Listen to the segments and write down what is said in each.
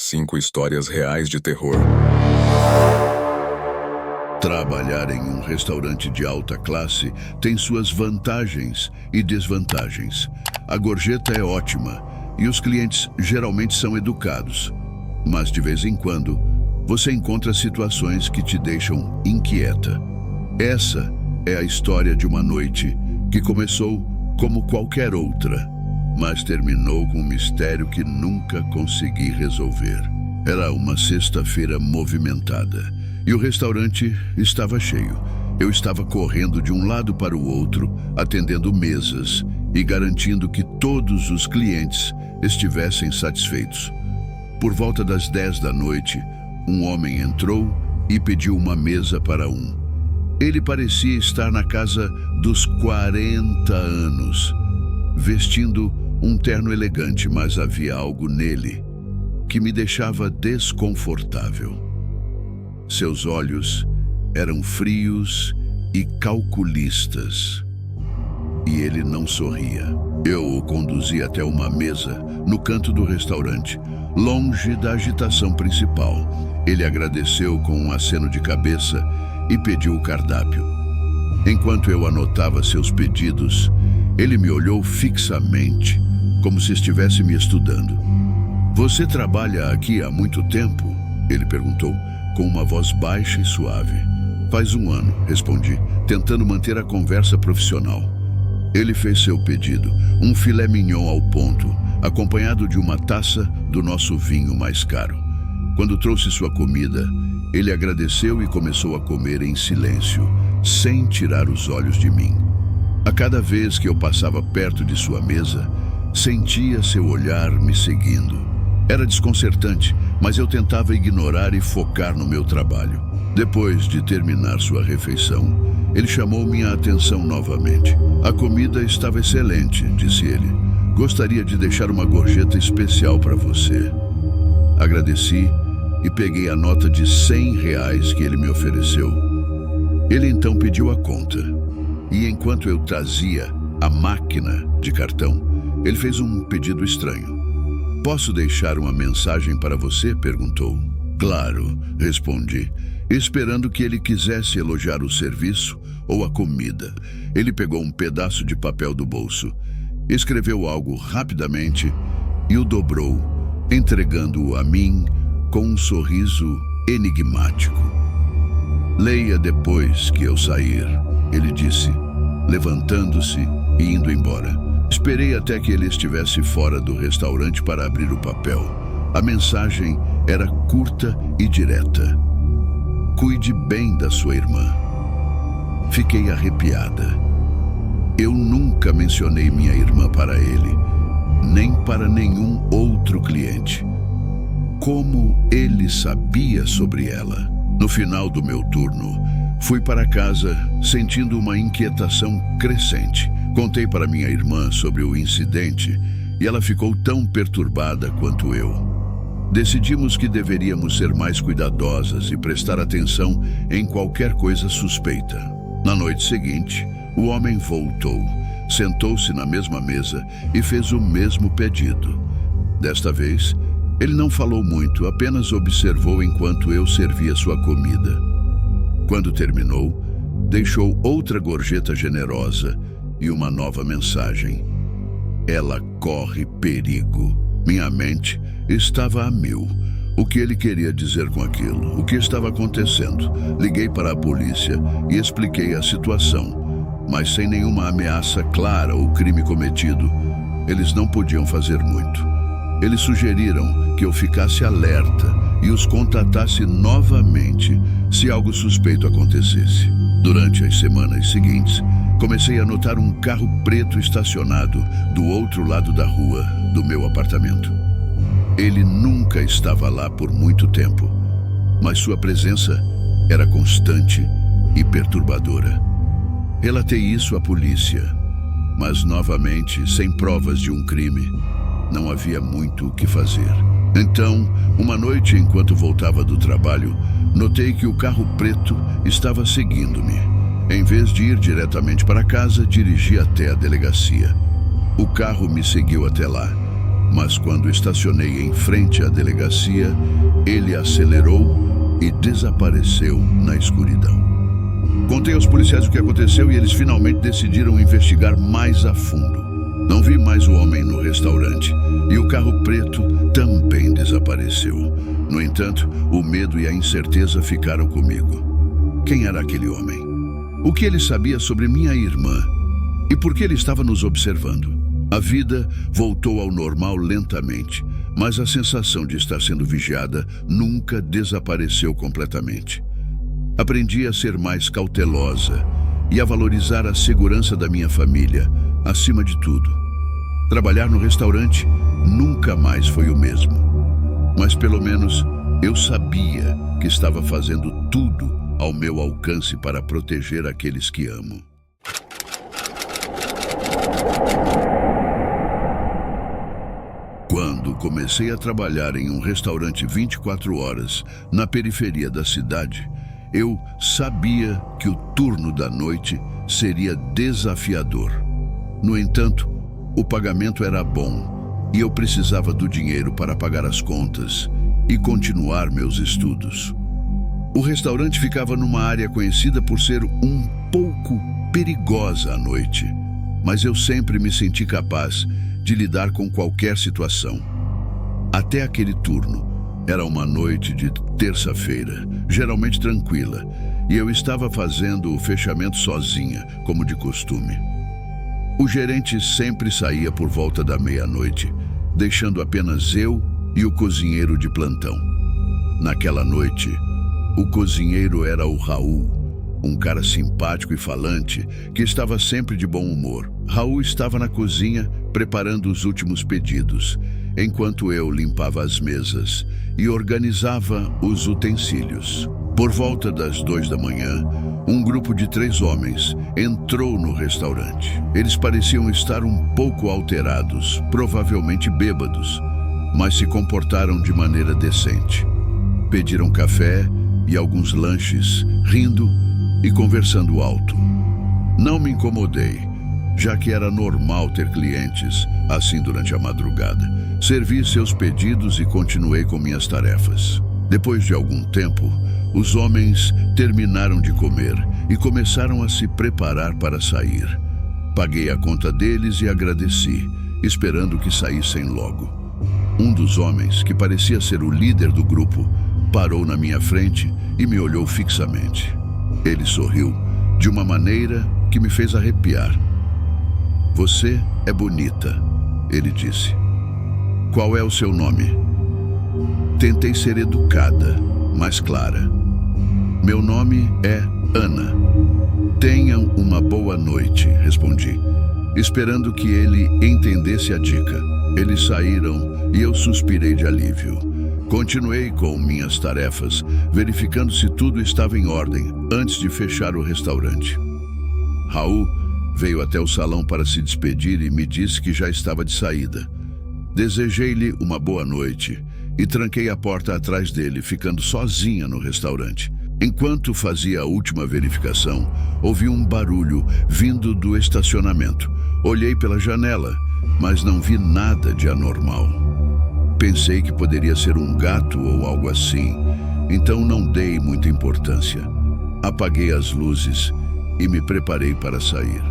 5 histórias reais de terror. Trabalhar em um restaurante de alta classe tem suas vantagens e desvantagens. A gorjeta é ótima e os clientes geralmente são educados. Mas de vez em quando, você encontra situações que te deixam inquieta. Essa é a história de uma noite que começou como qualquer outra, mas terminou com um mistério que nunca consegui resolver. Era uma sexta-feira movimentada e o restaurante estava cheio. Eu estava correndo de um lado para o outro, atendendo mesas e garantindo que todos os clientes estivessem satisfeitos. Por volta das 10 da noite, um homem entrou e pediu uma mesa para um. Ele parecia estar na casa dos 40 anos, vestindo um terno elegante, mas havia algo nele que me deixava desconfortável. Seus olhos eram frios e calculistas, e ele não sorria. Eu o conduzi até uma mesa no canto do restaurante, longe da agitação principal. Ele agradeceu com um aceno de cabeça e pediu o cardápio. Enquanto eu anotava seus pedidos, ele me olhou fixamente, como se estivesse me estudando. "Você trabalha aqui há muito tempo?" ele perguntou, com uma voz baixa e suave. "Faz 1 ano", respondi, tentando manter a conversa profissional. Ele fez seu pedido, um filé mignon ao ponto, acompanhado de uma taça do nosso vinho mais caro. Quando trouxe sua comida, ele agradeceu e começou a comer em silêncio, sem tirar os olhos de mim. A cada vez que eu passava perto de sua mesa, sentia seu olhar me seguindo. Era desconcertante, mas eu tentava ignorar e focar no meu trabalho. Depois de terminar sua refeição, ele chamou minha atenção novamente. "A comida estava excelente", disse ele. "Gostaria de deixar uma gorjeta especial para você." Agradeci e peguei a nota de R$ 100 que ele me ofereceu. Ele então pediu a conta. E enquanto eu trazia a máquina de cartão, ele fez um pedido estranho. "Posso deixar uma mensagem para você?", perguntou. "Claro", respondi, esperando que ele quisesse elogiar o serviço ou a comida. Ele pegou um pedaço de papel do bolso, escreveu algo rapidamente e o dobrou, entregando-o a mim com um sorriso enigmático. "Leia depois que eu sair", ele disse, levantando-se e indo embora. Esperei até que ele estivesse fora do restaurante para abrir o papel. A mensagem era curta e direta. "Cuide bem da sua irmã." Fiquei arrepiada. Eu nunca mencionei minha irmã para ele, nem para nenhum outro cliente. Como ele sabia sobre ela? No final do meu turno, fui para casa sentindo uma inquietação crescente. Contei para minha irmã sobre o incidente e ela ficou tão perturbada quanto eu. Decidimos que deveríamos ser mais cuidadosas e prestar atenção em qualquer coisa suspeita. Na noite seguinte, o homem voltou, sentou-se na mesma mesa e fez o mesmo pedido. Desta vez, ele não falou muito, apenas observou enquanto eu servia sua comida. Quando terminou, deixou outra gorjeta generosa e uma nova mensagem. "Ela corre perigo." Minha mente estava a mil. O que ele queria dizer com aquilo? O que estava acontecendo? Liguei para a polícia e expliquei a situação, mas sem nenhuma ameaça clara ou crime cometido, eles não podiam fazer muito. Eles sugeriram que eu ficasse alerta e os contatasse novamente se algo suspeito acontecesse. Durante as semanas seguintes, comecei a notar um carro preto estacionado do outro lado da rua do meu apartamento. Ele nunca estava lá por muito tempo, mas sua presença era constante e perturbadora. Relatei isso à polícia, mas novamente, sem provas de um crime, não havia muito o que fazer. Então, uma noite, enquanto voltava do trabalho, notei que o carro preto estava seguindo-me. Em vez de ir diretamente para casa, dirigi até a delegacia. O carro me seguiu até lá mas quando estacionei em frente à delegacia, ele acelerou e desapareceu na escuridão. Contei aos policiais o que aconteceu e eles finalmente decidiram investigar mais a fundo. Não vi mais o homem no restaurante e o carro preto também desapareceu. No entanto, o medo e a incerteza ficaram comigo. Quem era aquele homem? O que ele sabia sobre minha irmã? E por que ele estava nos observando? A vida voltou ao normal lentamente, mas a sensação de estar sendo vigiada nunca desapareceu completamente. Aprendi a ser mais cautelosa e a valorizar a segurança da minha família, acima de tudo. Trabalhar no restaurante nunca mais foi o mesmo. Mas pelo menos eu sabia que estava fazendo tudo ao meu alcance para proteger aqueles que amo. Quando comecei a trabalhar em um restaurante 24 horas na periferia da cidade, eu sabia que o turno da noite seria desafiador. No entanto, o pagamento era bom e eu precisava do dinheiro para pagar as contas e continuar meus estudos. O restaurante ficava numa área conhecida por ser um pouco perigosa à noite, mas eu sempre me senti capaz de lidar com qualquer situação. Até aquele turno, era uma noite de terça-feira, geralmente tranquila, e eu estava fazendo o fechamento sozinha, como de costume. O gerente sempre saía por volta da meia-noite, deixando apenas eu e o cozinheiro de plantão. Naquela noite, o cozinheiro era o Raul, um cara simpático e falante que estava sempre de bom humor. Raul estava na cozinha preparando os últimos pedidos, enquanto eu limpava as mesas e organizava os utensílios. Por volta das 2 da manhã, um grupo de 3 homens entrou no restaurante. Eles pareciam estar um pouco alterados, provavelmente bêbados, mas se comportaram de maneira decente. Pediram café e alguns lanches, rindo e conversando alto. Não me incomodei, já que era normal ter clientes assim durante a madrugada. Servi seus pedidos e continuei com minhas tarefas. Depois de algum tempo, os homens terminaram de comer e começaram a se preparar para sair. Paguei a conta deles e agradeci, esperando que saíssem logo. Um dos homens, que parecia ser o líder do grupo, parou na minha frente e me olhou fixamente. Ele sorriu de uma maneira que me fez arrepiar. "Você é bonita", ele disse. "Qual é o seu nome?" Tentei ser educada, mas clara. "Meu nome é Ana." "Tenham uma boa noite", respondi, esperando que ele entendesse a dica. Eles saíram e eu suspirei de alívio. Continuei com minhas tarefas, verificando se tudo estava em ordem antes de fechar o restaurante. Raul veio até o salão para se despedir e me disse que já estava de saída. Desejei-lhe uma boa noite e tranquei a porta atrás dele, ficando sozinha no restaurante. Enquanto fazia a última verificação, ouvi um barulho vindo do estacionamento. Olhei pela janela, mas não vi nada de anormal. Pensei que poderia ser um gato ou algo assim, então não dei muita importância. Apaguei as luzes e me preparei para sair.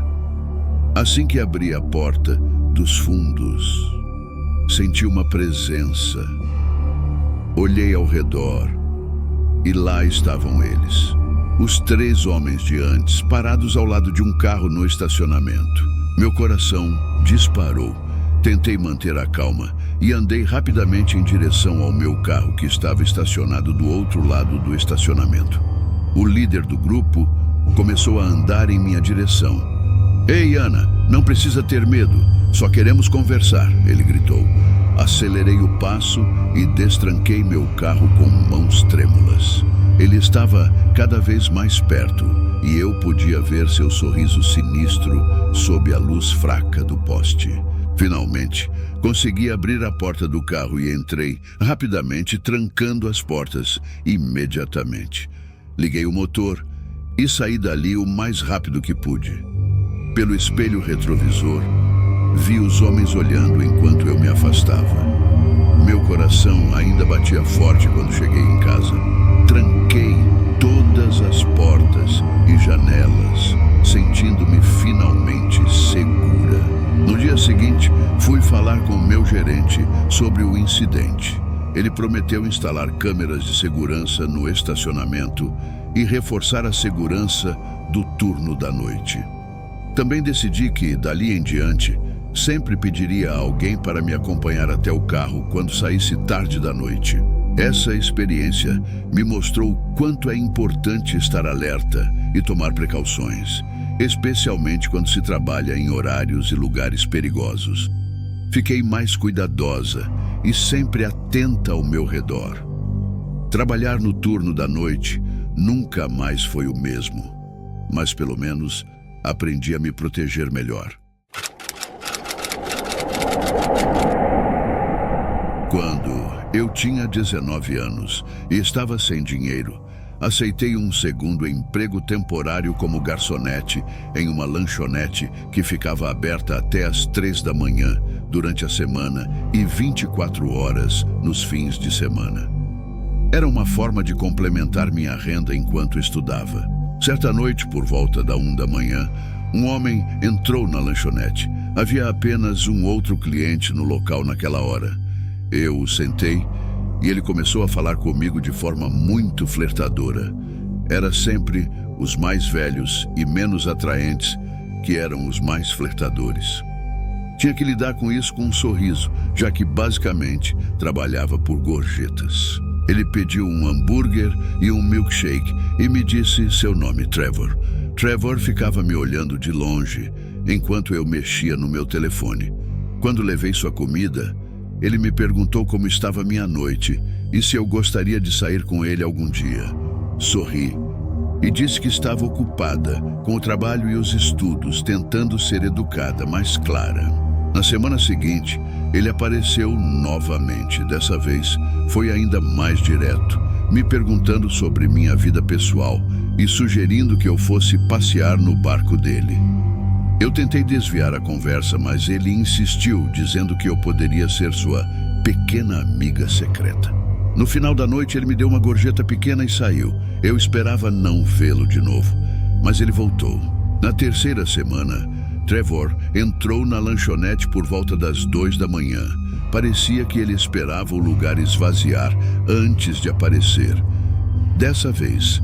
Assim que abri a porta dos fundos, senti uma presença. Olhei ao redor e lá estavam eles, os 3 homens de antes, parados ao lado de um carro no estacionamento. Meu coração disparou. Tentei manter a calma e andei rapidamente em direção ao meu carro, que estava estacionado do outro lado do estacionamento. O líder do grupo começou a andar em minha direção. "Ei, Ana, não precisa ter medo, só queremos conversar", ele gritou. Acelerei o passo e destranquei meu carro com mãos trêmulas. Ele estava cada vez mais perto e eu podia ver seu sorriso sinistro sob a luz fraca do poste. Finalmente, consegui abrir a porta do carro e entrei, rapidamente trancando as portas imediatamente. Liguei o motor e saí dali o mais rápido que pude. Pelo espelho retrovisor, vi os homens olhando enquanto eu me afastava. Meu coração ainda batia forte quando cheguei em casa. Tranquei todas as portas e janelas, sentindo-me finalmente segura. No dia seguinte, fui falar com o meu gerente sobre o incidente. Ele prometeu instalar câmeras de segurança no estacionamento e reforçar a segurança do turno da noite. Também decidi que, dali em diante, sempre pediria a alguém para me acompanhar até o carro quando saísse tarde da noite. Essa experiência me mostrou quanto é importante estar alerta e tomar precauções, especialmente quando se trabalha em horários e lugares perigosos. Fiquei mais cuidadosa e sempre atenta ao meu redor. Trabalhar no turno da noite nunca mais foi o mesmo, mas pelo menos aprendi a me proteger melhor. Quando eu tinha 19 anos e estava sem dinheiro, aceitei um segundo emprego temporário como garçonete em uma lanchonete que ficava aberta até às 3 da manhã durante a semana e 24 horas nos fins de semana. Era uma forma de complementar minha renda enquanto estudava. Certa noite, por volta da 1 da manhã, um homem entrou na lanchonete. Havia apenas um outro cliente no local naquela hora. Eu o sentei e ele começou a falar comigo de forma muito flertadora. Era sempre os mais velhos e menos atraentes que eram os mais flertadores. Tinha que lidar com isso com um sorriso, já que basicamente trabalhava por gorjetas. Ele pediu um hambúrguer e um milkshake e me disse seu nome, Trevor. Trevor ficava me olhando de longe enquanto eu mexia no meu telefone. Quando levei sua comida, ele me perguntou como estava minha noite e se eu gostaria de sair com ele algum dia. Sorri e disse que estava ocupada com o trabalho e os estudos, tentando ser educada, mas clara. Na semana seguinte, ele apareceu novamente. Dessa vez, foi ainda mais direto, me perguntando sobre minha vida pessoal e sugerindo que eu fosse passear no barco dele. Eu tentei desviar a conversa, mas ele insistiu, dizendo que eu poderia ser sua pequena amiga secreta. No final da noite, ele me deu uma gorjeta pequena e saiu. Eu esperava não vê-lo de novo, mas ele voltou. Na terceira semana, Trevor entrou na lanchonete por volta das 2 da manhã. Parecia que ele esperava o lugar esvaziar antes de aparecer. Dessa vez,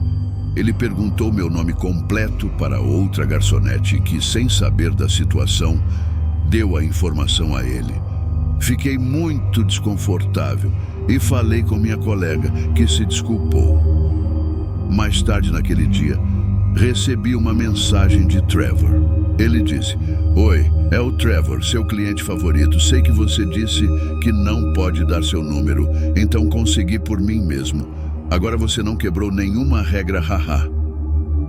ele perguntou meu nome completo para outra garçonete que, sem saber da situação, deu a informação a ele. Fiquei muito desconfortável e falei com minha colega, que se desculpou. Mais tarde naquele dia, recebi uma mensagem de Trevor. Ele disse: "Oi, é o Trevor, seu cliente favorito. Sei que você disse que não pode dar seu número, então consegui por mim mesmo. Agora você não quebrou nenhuma regra, haha."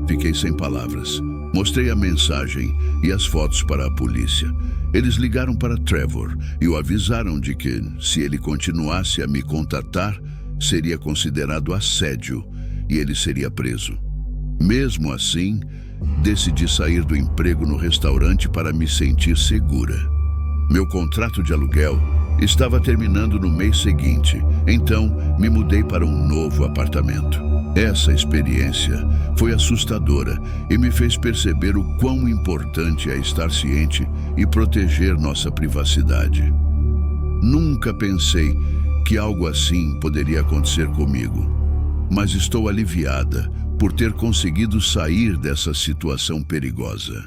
Fiquei sem palavras. Mostrei a mensagem e as fotos para a polícia. Eles ligaram para Trevor e o avisaram de que, se ele continuasse a me contatar, seria considerado assédio e ele seria preso. Mesmo assim, decidi sair do emprego no restaurante para me sentir segura. Meu contrato de aluguel estava terminando no mês seguinte, então me mudei para um novo apartamento. Essa experiência foi assustadora e me fez perceber o quão importante é estar ciente e proteger nossa privacidade. Nunca pensei que algo assim poderia acontecer comigo, mas estou aliviada por ter conseguido sair dessa situação perigosa.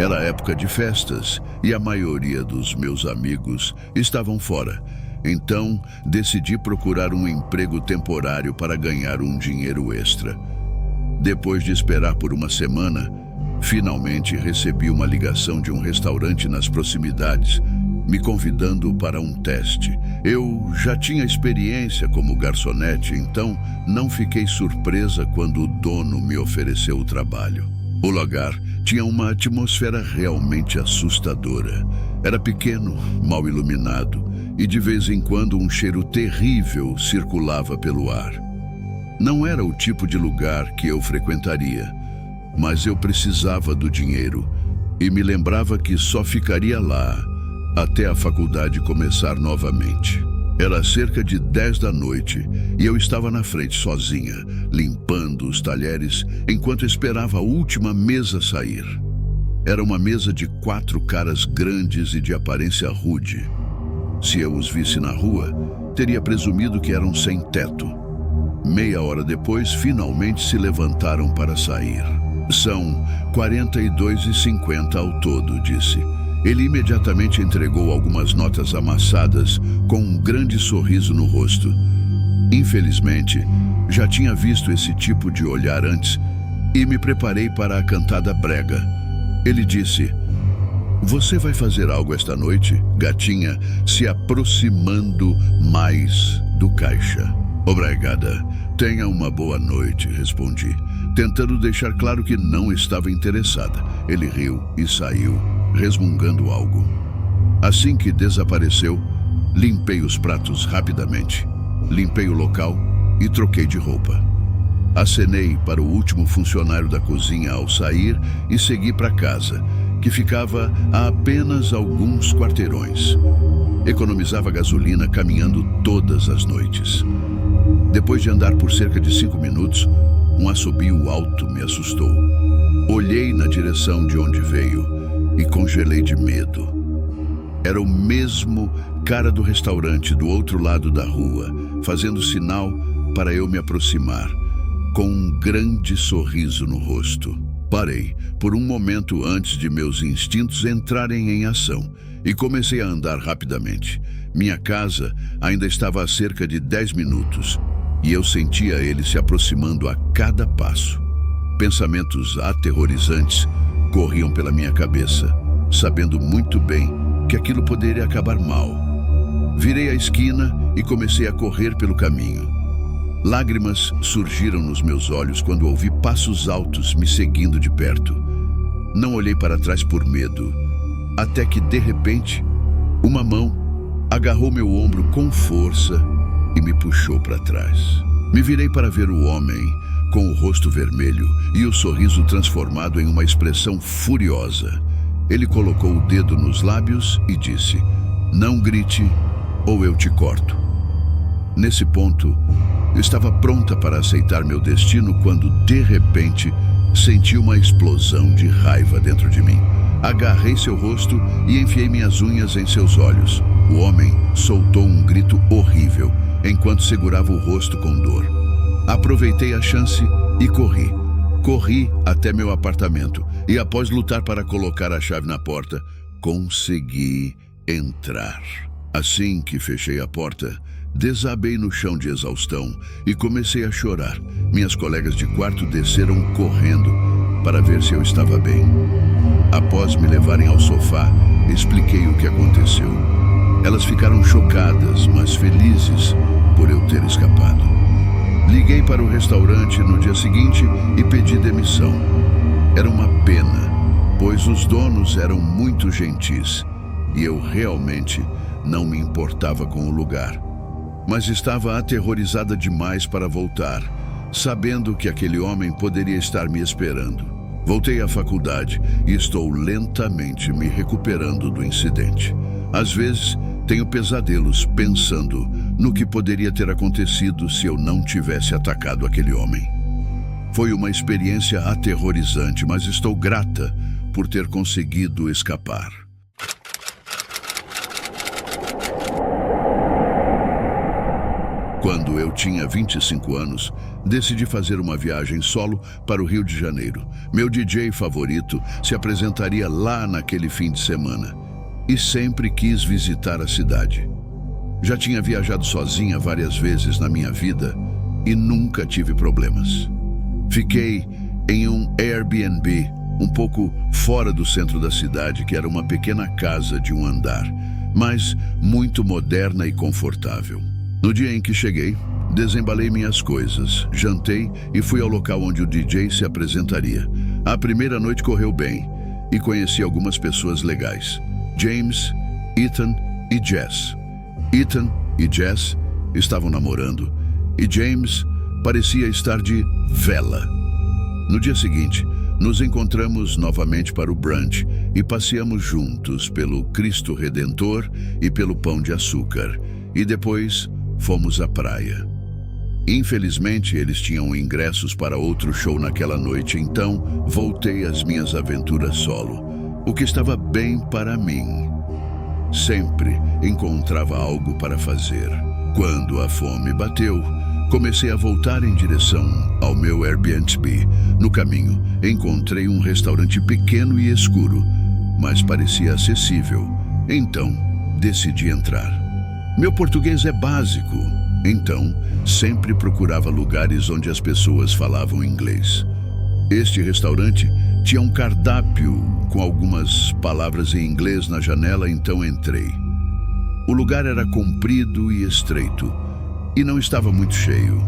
Era época de festas e a maioria dos meus amigos estavam fora. Então, decidi procurar um emprego temporário para ganhar um dinheiro extra. Depois de esperar por uma semana, finalmente recebi uma ligação de um restaurante nas proximidades, me convidando para um teste. Eu já tinha experiência como garçonete, então não fiquei surpresa quando o dono me ofereceu o trabalho. O lugar tinha uma atmosfera realmente assustadora. Era pequeno, mal iluminado, e de vez em quando um cheiro terrível circulava pelo ar. Não era o tipo de lugar que eu frequentaria, mas eu precisava do dinheiro e me lembrava que só ficaria lá até a faculdade começar novamente. Era cerca de 10 da noite e eu estava na frente sozinha, limpando os talheres enquanto esperava a última mesa sair. Era uma mesa de 4 caras grandes e de aparência rude. Se eu os visse na rua, teria presumido que eram sem teto. Meia hora depois, finalmente se levantaram para sair. São 42,50 ao todo, disse. Ele imediatamente entregou algumas notas amassadas com um grande sorriso no rosto. Infelizmente, já tinha visto esse tipo de olhar antes e me preparei para a cantada brega. Ele disse: "Você vai fazer algo esta noite?" Gatinha, se aproximando mais do caixa. "Obrigada. Tenha uma boa noite", respondi, tentando deixar claro que não estava interessada. Ele riu e saiu, resmungando algo. Assim que desapareceu, limpei os pratos rapidamente, limpei o local e troquei de roupa. Acenei para o último funcionário da cozinha ao sair e segui para casa, que ficava a apenas alguns quarteirões. Economizava gasolina caminhando todas as noites. Depois de andar por cerca de 5 minutos, um assobio alto me assustou. Olhei na direção de onde veio e congelei de medo. Era o mesmo cara do restaurante do outro lado da rua, fazendo sinal para eu me aproximar, com um grande sorriso no rosto. Parei por um momento antes de meus instintos entrarem em ação e comecei a andar rapidamente. Minha casa ainda estava a cerca de 10 minutos e eu sentia ele se aproximando a cada passo. Pensamentos aterrorizantes corriam pela minha cabeça, sabendo muito bem que aquilo poderia acabar mal. Virei a esquina e comecei a correr pelo caminho. Lágrimas surgiram nos meus olhos quando ouvi passos altos me seguindo de perto. Não olhei para trás por medo, até que, de repente, uma mão agarrou meu ombro com força e me puxou para trás. Me virei para ver o homem com o rosto vermelho e o sorriso transformado em uma expressão furiosa. Ele colocou o dedo nos lábios e disse: "Não grite ou eu te corto." Nesse ponto, eu estava pronta para aceitar meu destino quando, de repente, senti uma explosão de raiva dentro de mim. Agarrei seu rosto e enfiei minhas unhas em seus olhos. O homem soltou um grito horrível enquanto segurava o rosto com dor. Aproveitei a chance e corri. Corri até meu apartamento e, após lutar para colocar a chave na porta, consegui entrar. Assim que fechei a porta, desabei no chão de exaustão e comecei a chorar. Minhas colegas de quarto desceram correndo para ver se eu estava bem. Após me levarem ao sofá, expliquei o que aconteceu. Elas ficaram chocadas, mas felizes por eu ter escapado. Liguei para o restaurante no dia seguinte e pedi demissão. Era uma pena, pois os donos eram muito gentis e eu realmente não me importava com o lugar. Mas estava aterrorizada demais para voltar, sabendo que aquele homem poderia estar me esperando. Voltei à faculdade e estou lentamente me recuperando do incidente. Às vezes, tenho pesadelos pensando no que poderia ter acontecido se eu não tivesse atacado aquele homem. Foi uma experiência aterrorizante, mas estou grata por ter conseguido escapar. Quando eu tinha 25 anos, decidi fazer uma viagem solo para o Rio de Janeiro. Meu DJ favorito se apresentaria lá naquele fim de semana e sempre quis visitar a cidade. Já tinha viajado sozinha várias vezes na minha vida e nunca tive problemas. Fiquei em um Airbnb um pouco fora do centro da cidade, que era uma pequena casa de um andar, mas muito moderna e confortável. No dia em que cheguei, desembalei minhas coisas, jantei e fui ao local onde o DJ se apresentaria. A primeira noite correu bem e conheci algumas pessoas legais: James, Ethan e Jess. Ethan e Jess estavam namorando e James parecia estar de vela. No dia seguinte, Nos encontramos novamente para o brunch e passeamos juntos pelo Cristo Redentor e pelo Pão de Açúcar, e depois fomos à praia. Infelizmente, eles tinham ingressos para outro show naquela noite, então voltei às minhas aventuras solo, o que estava bem para mim. Sempre encontrava algo para fazer. Quando a fome bateu, comecei a voltar em direção ao meu Airbnb. No caminho, encontrei um restaurante pequeno e escuro, mas parecia acessível. Então, decidi entrar. Meu português é básico, então sempre procurava lugares onde as pessoas falavam inglês. Este restaurante tinha um cardápio com algumas palavras em inglês na janela, então entrei. O lugar era comprido e estreito, e não estava muito cheio.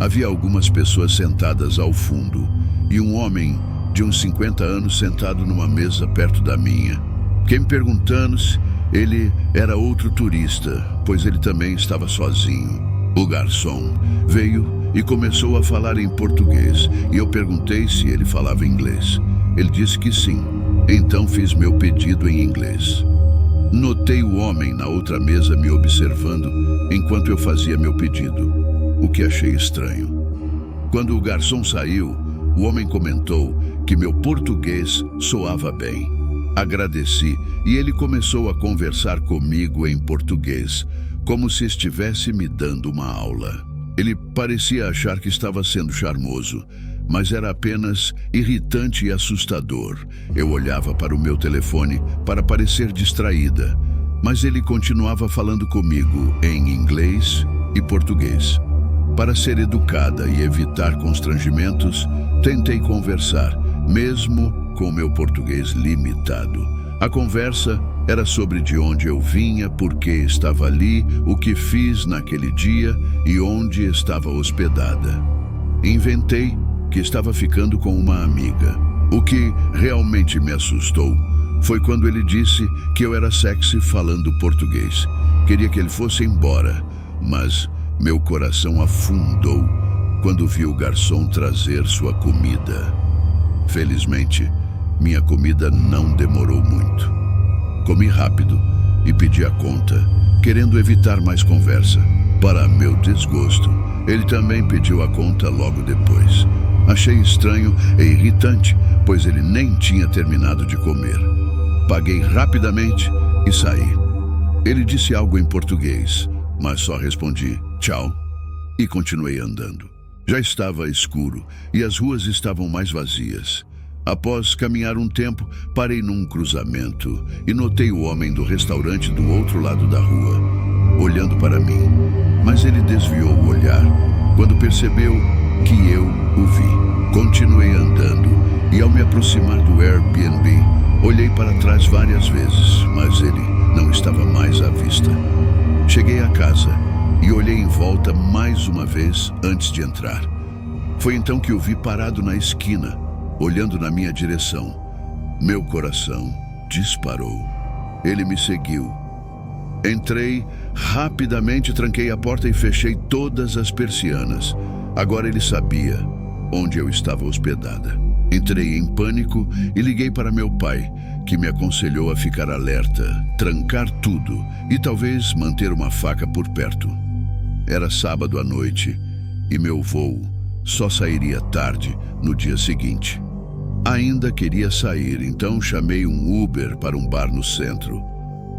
Havia algumas pessoas sentadas ao fundo, e um homem de uns 50 anos sentado numa mesa perto da minha. Fiquei me perguntando se ele era outro turista, pois ele também estava sozinho. O garçom veio e começou a falar em português, e eu perguntei se ele falava inglês. Ele disse que sim, então fiz meu pedido em inglês. Notei o homem na outra mesa me observando enquanto eu fazia meu pedido, o que achei estranho. Quando o garçom saiu, o homem comentou que meu português soava bem. Agradeci e ele começou a conversar comigo em português, como se estivesse me dando uma aula. Ele parecia achar que estava sendo charmoso, mas era apenas irritante e assustador. Eu olhava para o meu telefone para parecer distraída, mas ele continuava falando comigo em inglês e português. Para ser educada e evitar constrangimentos, tentei conversar, mesmo com meu português limitado. A conversa era sobre de onde eu vinha, por que estava ali, o que fiz naquele dia e onde estava hospedada. Inventei que estava ficando com uma amiga. O que realmente me assustou foi quando ele disse que eu era sexy falando português. Queria que ele fosse embora, mas meu coração afundou quando vi o garçom trazer sua comida. Felizmente, minha comida não demorou muito. Comi rápido e pedi a conta, querendo evitar mais conversa. Para meu desgosto, ele também pediu a conta logo depois. Achei estranho e irritante, pois ele nem tinha terminado de comer. Paguei rapidamente e saí. Ele disse algo em português, mas só respondi tchau e continuei andando. Já estava escuro e as ruas estavam mais vazias. Após caminhar um tempo, parei num cruzamento e notei o homem do restaurante do outro lado da rua, olhando para mim. Mas ele desviou o olhar quando percebeu que eu o vi. Continuei andando e, ao me aproximar do Airbnb, olhei para trás várias vezes, mas ele não estava mais à vista. Cheguei à casa e olhei em volta mais uma vez antes de entrar. Foi então que o vi parado na esquina, olhando na minha direção. Meu coração disparou. Ele me seguiu. Entrei rapidamente, tranquei a porta e fechei todas as persianas. Agora ele sabia onde eu estava hospedada. Entrei em pânico e liguei para meu pai, que me aconselhou a ficar alerta, trancar tudo e talvez manter uma faca por perto. Era sábado à noite e meu voo só sairia tarde no dia seguinte. Ainda queria sair, então chamei um Uber para um bar no centro.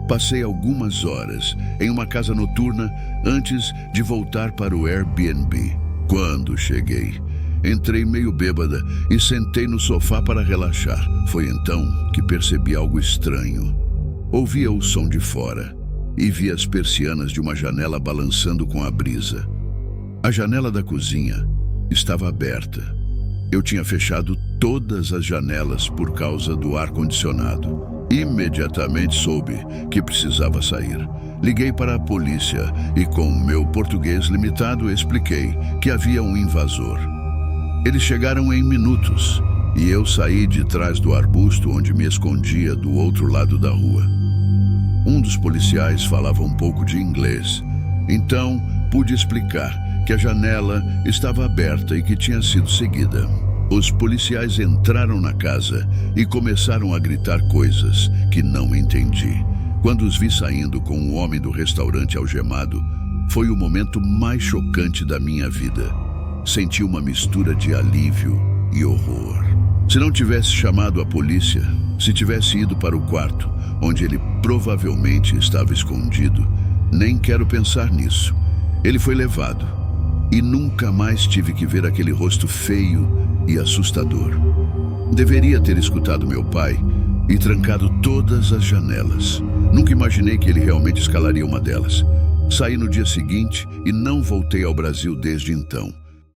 Passei algumas horas em uma casa noturna antes de voltar para o Airbnb. Quando cheguei, entrei meio bêbada e sentei no sofá para relaxar. Foi então que percebi algo estranho. Ouvia o som de fora e vi as persianas de uma janela balançando com a brisa. A janela da cozinha estava aberta. Eu tinha fechado todas as janelas por causa do ar-condicionado. Imediatamente soube que precisava sair. Liguei para a polícia e, com meu português limitado, expliquei que havia um invasor. Eles chegaram em minutos e eu saí de trás do arbusto onde me escondia do outro lado da rua. Um dos policiais falava um pouco de inglês, então pude explicar que a janela estava aberta e que tinha sido seguida. Os policiais entraram na casa e começaram a gritar coisas que não entendi. Quando os vi saindo com o homem do restaurante algemado, foi o momento mais chocante da minha vida. Senti uma mistura de alívio e horror. Se não tivesse chamado a polícia, se tivesse ido para o quarto, onde ele provavelmente estava escondido, nem quero pensar nisso. Ele foi levado e nunca mais tive que ver aquele rosto feio e assustador. Deveria ter escutado meu pai e trancado todas as janelas. Nunca imaginei que ele realmente escalaria uma delas. Saí no dia seguinte e não voltei ao Brasil desde então.